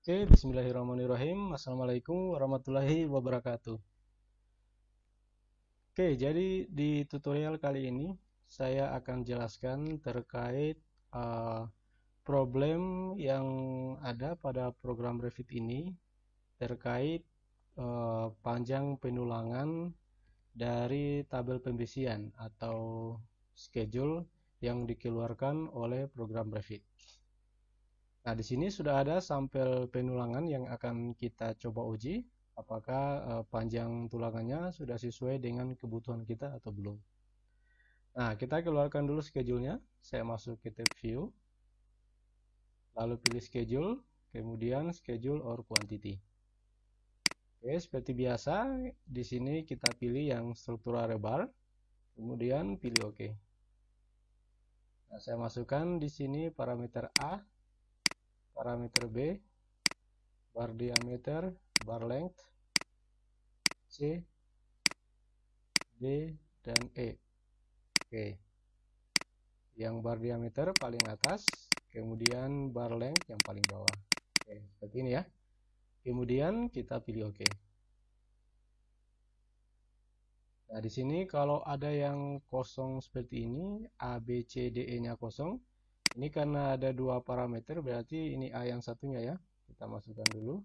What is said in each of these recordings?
Oke, bismillahirrahmanirrahim. Assalamualaikum warahmatullahi wabarakatuh. Oke, jadi di tutorial kali ini saya akan jelaskan terkait uh, problem yang ada pada program Revit ini terkait panjang penulangan dari tabel pembesian atau schedule yang dikeluarkan oleh program Revit. Nah, di sini sudah ada sampel penulangan yang akan kita coba uji, apakah panjang tulangannya sudah sesuai dengan kebutuhan kita atau belum. Nah, kita keluarkan dulu schedule-nya. Saya masuk ke tab view, lalu pilih schedule, kemudian schedule or quantity. Oke, seperti biasa, di sini kita pilih yang struktural rebar, kemudian pilih OK. Nah, saya masukkan di sini parameter A, parameter B, bar diameter, bar length, C, D, dan E. Oke. Yang bar diameter paling atas, kemudian bar length yang paling bawah. Oke, seperti ini ya. Kemudian kita pilih OK. Nah, di sini kalau ada yang kosong seperti ini, A, B, C, D, E-nya kosong. Ini karena ada dua parameter, berarti ini A yang satunya ya. Kita masukkan dulu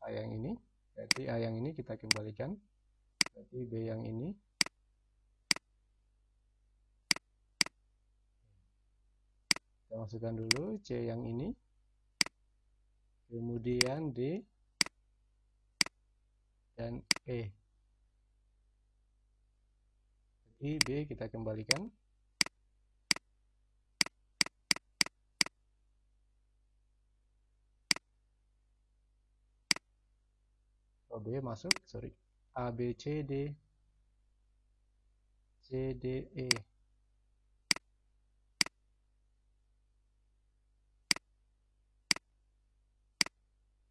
A yang ini. Berarti A yang ini kita kembalikan. Berarti B yang ini. Kita masukkan dulu C yang ini. Kemudian D dan E. Jadi B kita kembalikan. Oh, B masuk, sorry. A, B, C, D, C, D, E.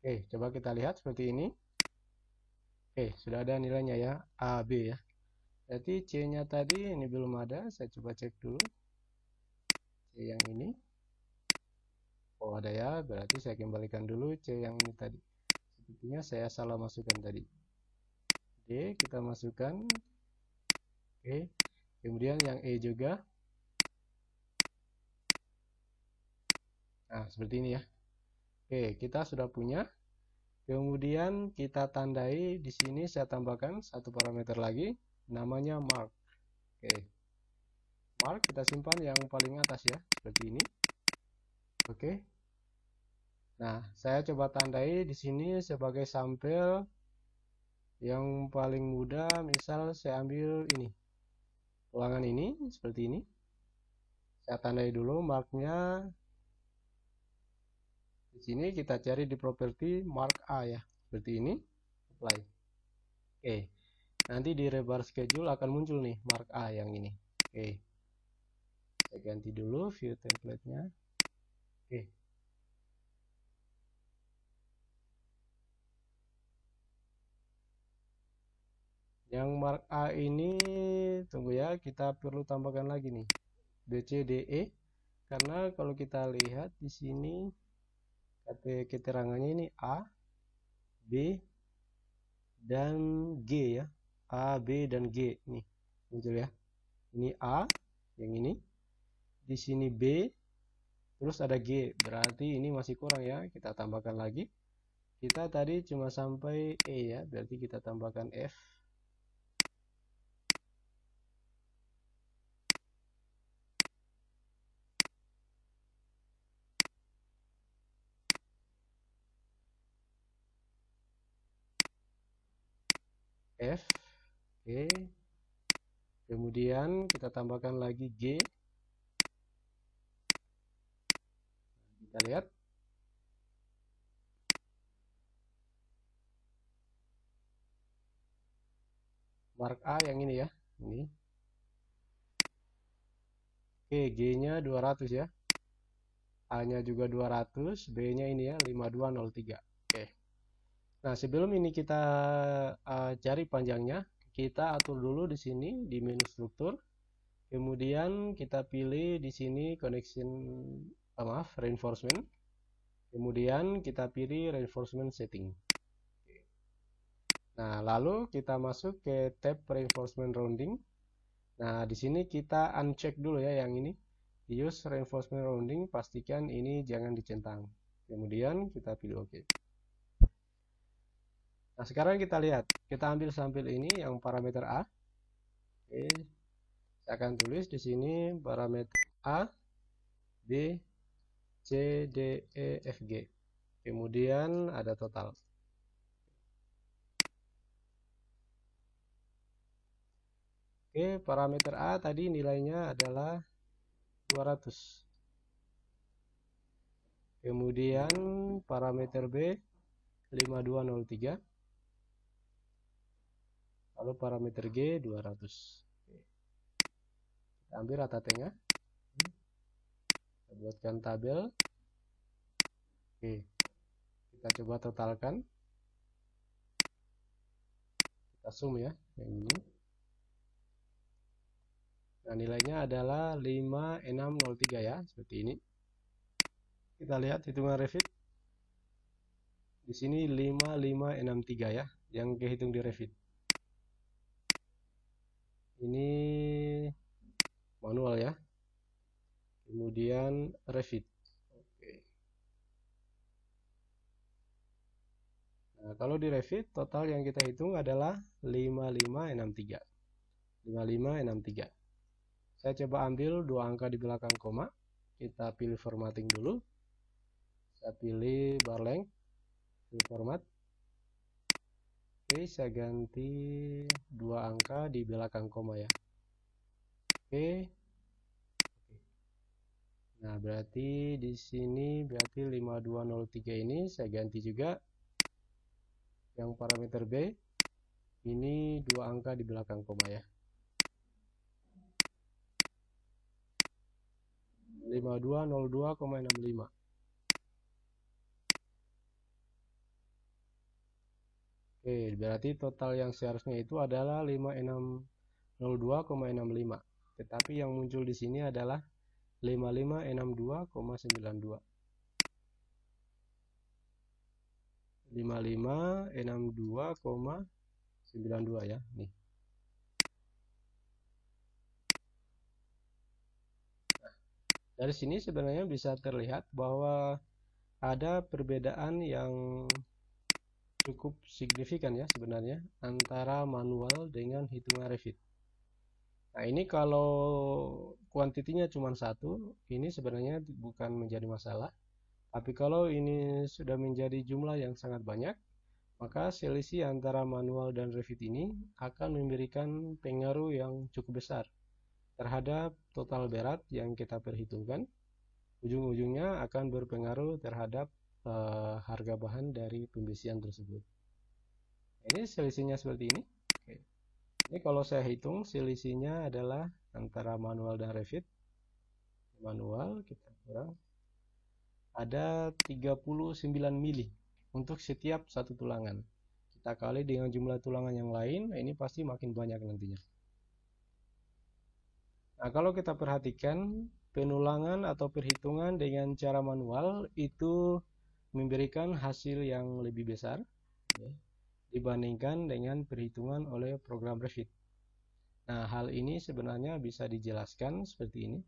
Oke, coba kita lihat seperti ini. Oke, sudah ada nilainya ya, A, B ya. Berarti C-nya tadi ini belum ada, saya coba cek dulu. C yang ini. Oh, ada ya, berarti saya kembalikan dulu C yang ini tadi. Sepertinya saya salah masukkan tadi. D kita masukkan. Oke, kemudian yang E juga. Nah, seperti ini ya. Oke, kita sudah punya. Kemudian kita tandai di sini saya tambahkan satu parameter lagi, namanya mark. Oke. Mark kita simpan yang paling atas ya, seperti ini. Oke. Nah, saya coba tandai di sini sebagai sampel yang paling mudah, misal saya ambil ini. Ulangan ini seperti ini. Saya tandai dulu marknya. Di sini kita cari di properti mark A ya, seperti ini. Apply. Oke. Nanti di rebar schedule akan muncul nih mark A yang ini. Oke. Saya ganti dulu view template-nya. Oke. Yang mark A ini tunggu ya, kita perlu tambahkan lagi nih. BCDE karena kalau kita lihat di sini keterangannya ini A, B, dan G ya. A, B, dan G nih muncul ya. Ini A yang ini. Di sini B, terus ada G. Berarti ini masih kurang ya. Kita tambahkan lagi. Kita tadi cuma sampai E ya. Berarti kita tambahkan F. F. Oke. Kemudian kita tambahkan lagi G. Kita lihat. Mark A yang ini ya. Ini. Oke, G-nya 200 ya. A-nya juga 200, B-nya ini ya 5203. Oke. Nah, sebelum ini kita cari panjangnya, kita atur dulu di sini di menu struktur. Kemudian kita pilih di sini connection, reinforcement. Kemudian kita pilih reinforcement setting. Nah, lalu kita masuk ke tab reinforcement rounding. Nah, di sini kita uncheck dulu ya yang ini. Use reinforcement rounding, pastikan ini jangan dicentang. Kemudian kita pilih OK. Nah, sekarang kita lihat. Kita ambil sampel ini yang parameter A. Oke. Saya akan tulis di sini parameter A, B, C, D, E, F, G. Kemudian ada total. Oke, parameter A tadi nilainya adalah 200. Kemudian parameter B 5203. Lalu parameter G 200. Oke. Kita ambil rata tengah. Kita buatkan tabel. Oke. Kita coba totalkan. Kita zoom ya, yang ini. Nah, nilainya adalah 5603 ya, seperti ini. Kita lihat hitungan Revit. Di sini 5563 ya, yang kehitung di Revit. Ini manual ya. Kemudian Revit. Oke. Nah, kalau di Revit total yang kita hitung adalah 5563. 5563. Saya coba ambil dua angka di belakang koma. Kita pilih formatting dulu. Saya pilih bar length, pilih format. Oke, saya ganti dua angka di belakang koma ya. Oke. Nah, berarti di sini berarti 5203 ini saya ganti juga yang parameter B. Ini dua angka di belakang koma ya. 5202,65. Oke, berarti total yang seharusnya itu adalah 5602,65. Tetapi yang muncul di sini adalah 5562,92. 5562,92 ya, nih. Dari sini sebenarnya bisa terlihat bahwa ada perbedaan yang cukup signifikan ya sebenarnya antara manual dengan hitungan Revit. Nah, ini kalau kuantitinya cuma satu, ini sebenarnya bukan menjadi masalah. Tapi kalau ini sudah menjadi jumlah yang sangat banyak, maka selisih antara manual dan Revit ini akan memberikan pengaruh yang cukup besar terhadap total berat yang kita perhitungkan. Ujung-ujungnya akan berpengaruh terhadap harga bahan dari pembesian tersebut. Ini selisihnya seperti ini. Oke. Ini kalau saya hitung selisihnya adalah antara manual dan Revit. Manual kita kurang ada 39 mili untuk setiap satu tulangan. Kita kali dengan jumlah tulangan yang lain, ini pasti makin banyak nantinya. Nah, kalau kita perhatikan penulangan atau perhitungan dengan cara manual itu memberikan hasil yang lebih besar ya, dibandingkan dengan perhitungan oleh program Revit. Nah, hal ini sebenarnya bisa dijelaskan seperti ini.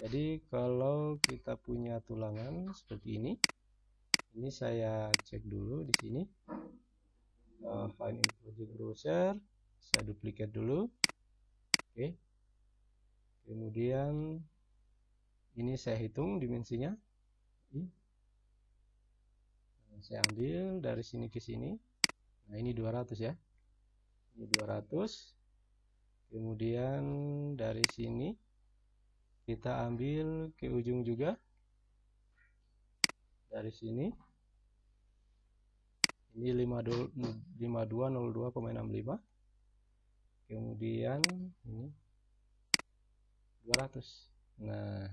Jadi kalau kita punya tulangan seperti ini saya cek dulu di sini. Find in project browser, saya duplicate dulu. Oke. Kemudian ini saya hitung dimensinya. Saya ambil dari sini ke sini. Nah, ini 200 ya. Ini 200. Kemudian dari sini kita ambil ke ujung juga. Dari sini. Ini 5202,65. Kemudian ini 200. Nah,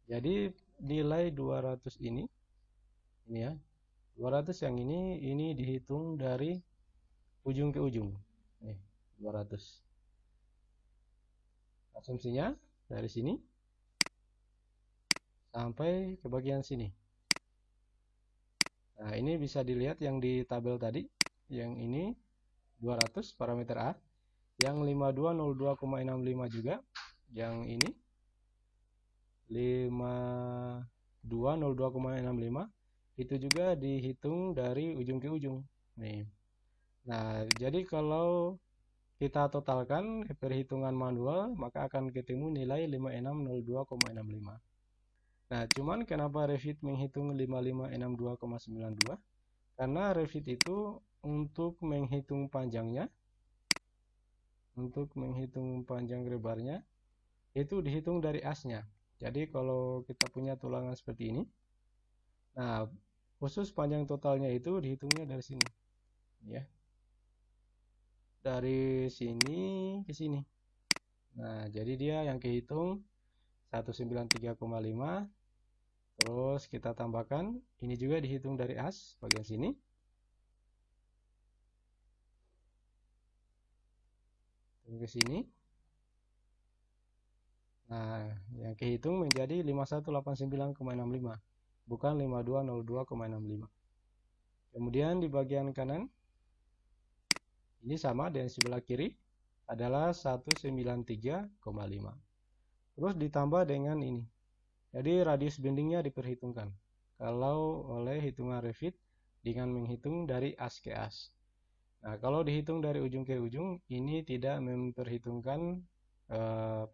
jadi nilai 200 ini ya, 200 yang ini dihitung dari ujung ke ujung. Nih, 200. Asumsinya dari sini sampai ke bagian sini. Nah, ini bisa dilihat yang di tabel tadi, yang ini 200 parameter A, yang 5202,65 juga, yang ini 5202,65 itu juga dihitung dari ujung ke ujung. Nih. Nah, jadi kalau kita totalkan perhitungan manual, maka akan ketemu nilai 5602,65. Nah, cuman kenapa Revit menghitung 5562,92? Karena Revit itu untuk menghitung panjangnya, untuk menghitung panjang rebarnya, itu dihitung dari asnya. Jadi kalau kita punya tulangan seperti ini, nah khusus panjang totalnya itu dihitungnya dari sini, ya, dari sini ke sini. Nah, jadi dia yang kehitung 193,5. Terus kita tambahkan, ini juga dihitung dari as bagian sini. Ke sini. Nah, yang kehitung menjadi 5189,65, bukan 5202,65. Kemudian di bagian kanan, ini sama dengan sebelah kiri, adalah 193,5. Terus ditambah dengan ini. Jadi radius bendingnya diperhitungkan. Kalau oleh hitungan Revit dengan menghitung dari as ke as. Nah, kalau dihitung dari ujung ke ujung, ini tidak memperhitungkan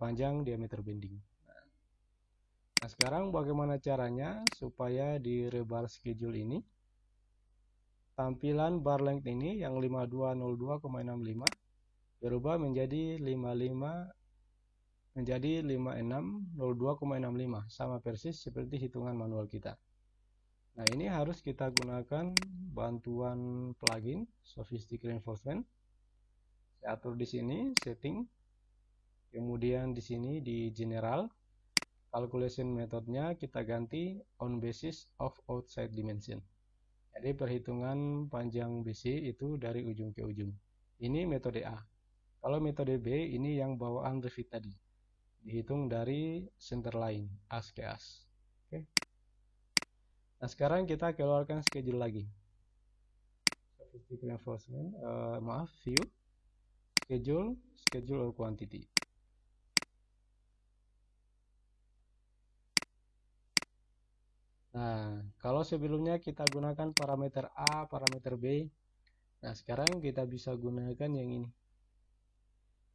panjang diameter bending. Nah, sekarang bagaimana caranya supaya di rebar schedule ini tampilan bar length ini yang 5202,65 berubah menjadi 5602,65, sama persis seperti hitungan manual kita. Nah, ini harus kita gunakan bantuan plugin Sophistic Reinforcement. Saya atur di sini setting, kemudian di sini di general calculation methodnya kita ganti on basis of outside dimension. Jadi perhitungan panjang BC itu dari ujung ke ujung. Ini metode A. Kalau metode B ini yang bawaan Revit tadi, dihitung dari center line as ke as. Oke. Nah, sekarang kita keluarkan schedule lagi. Sophistic Reinforcement, view, schedule or quantity. Nah, kalau sebelumnya kita gunakan parameter A, parameter B, nah sekarang kita bisa gunakan yang ini.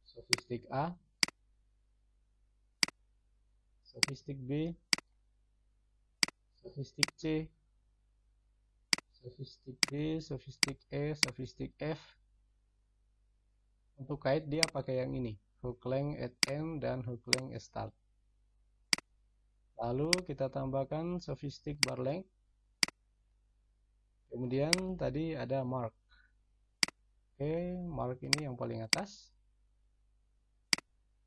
Sophistic A, Sophistic B, Sophistic C, Sophistic D, Sophistic E, Sophistic F. Untuk kait dia pakai yang ini, hook length at end dan hook length at start. Lalu kita tambahkan Sophistic bar length. Kemudian tadi ada mark. Oke, mark ini yang paling atas.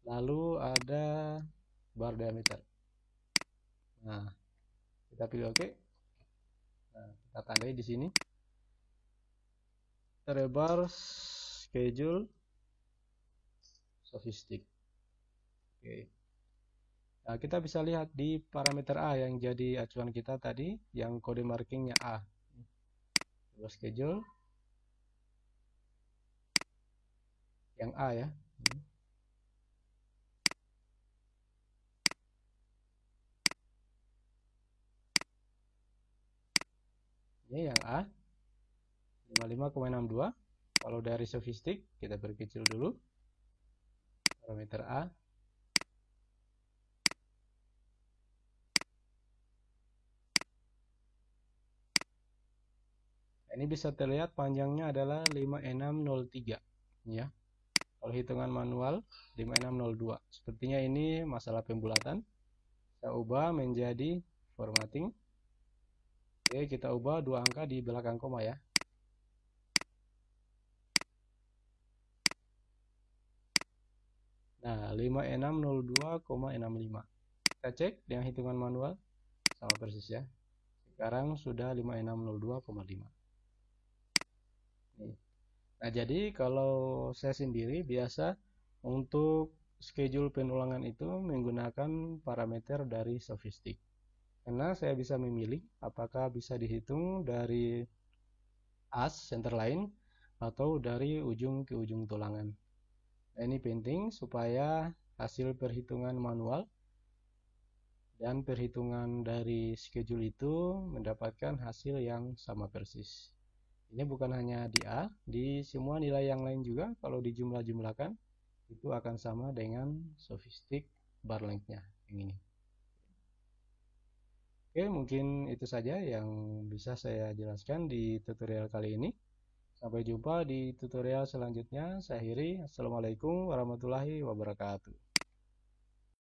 Lalu ada bar diameter. Nah, kita pilih oke. Nah, kita tandai di sini. Rebar schedule Sophistic. Oke. Nah, kita bisa lihat di parameter A yang jadi acuan kita tadi, yang kode markingnya A. Rebar schedule yang A ya. Ini yang A 55,62. Kalau dari Sophistic kita perkecil dulu parameter A. Nah, ini bisa terlihat panjangnya adalah 5603 ya. Kalau hitungan manual 5602. Sepertinya ini masalah pembulatan. Saya ubah menjadi formatting. Oke, kita ubah dua angka di belakang koma ya. Nah, 5602,65. Kita cek dengan hitungan manual sama persis ya. Sekarang sudah 5602,5. Nah, jadi kalau saya sendiri biasa untuk schedule penulangan itu menggunakan parameter dari Sophistic. karena saya bisa memilih apakah bisa dihitung dari as center line atau dari ujung ke ujung tulangan. Nah, ini penting supaya hasil perhitungan manual dan perhitungan dari schedule itu mendapatkan hasil yang sama persis. Ini bukan hanya di A, di semua nilai yang lain juga kalau dijumlah-jumlahkan itu akan sama dengan sofistic bar length-nya yang ini. Oke, mungkin itu saja yang bisa saya jelaskan di tutorial kali ini. Sampai jumpa di tutorial selanjutnya. Saya akhiri. Assalamualaikum warahmatullahi wabarakatuh.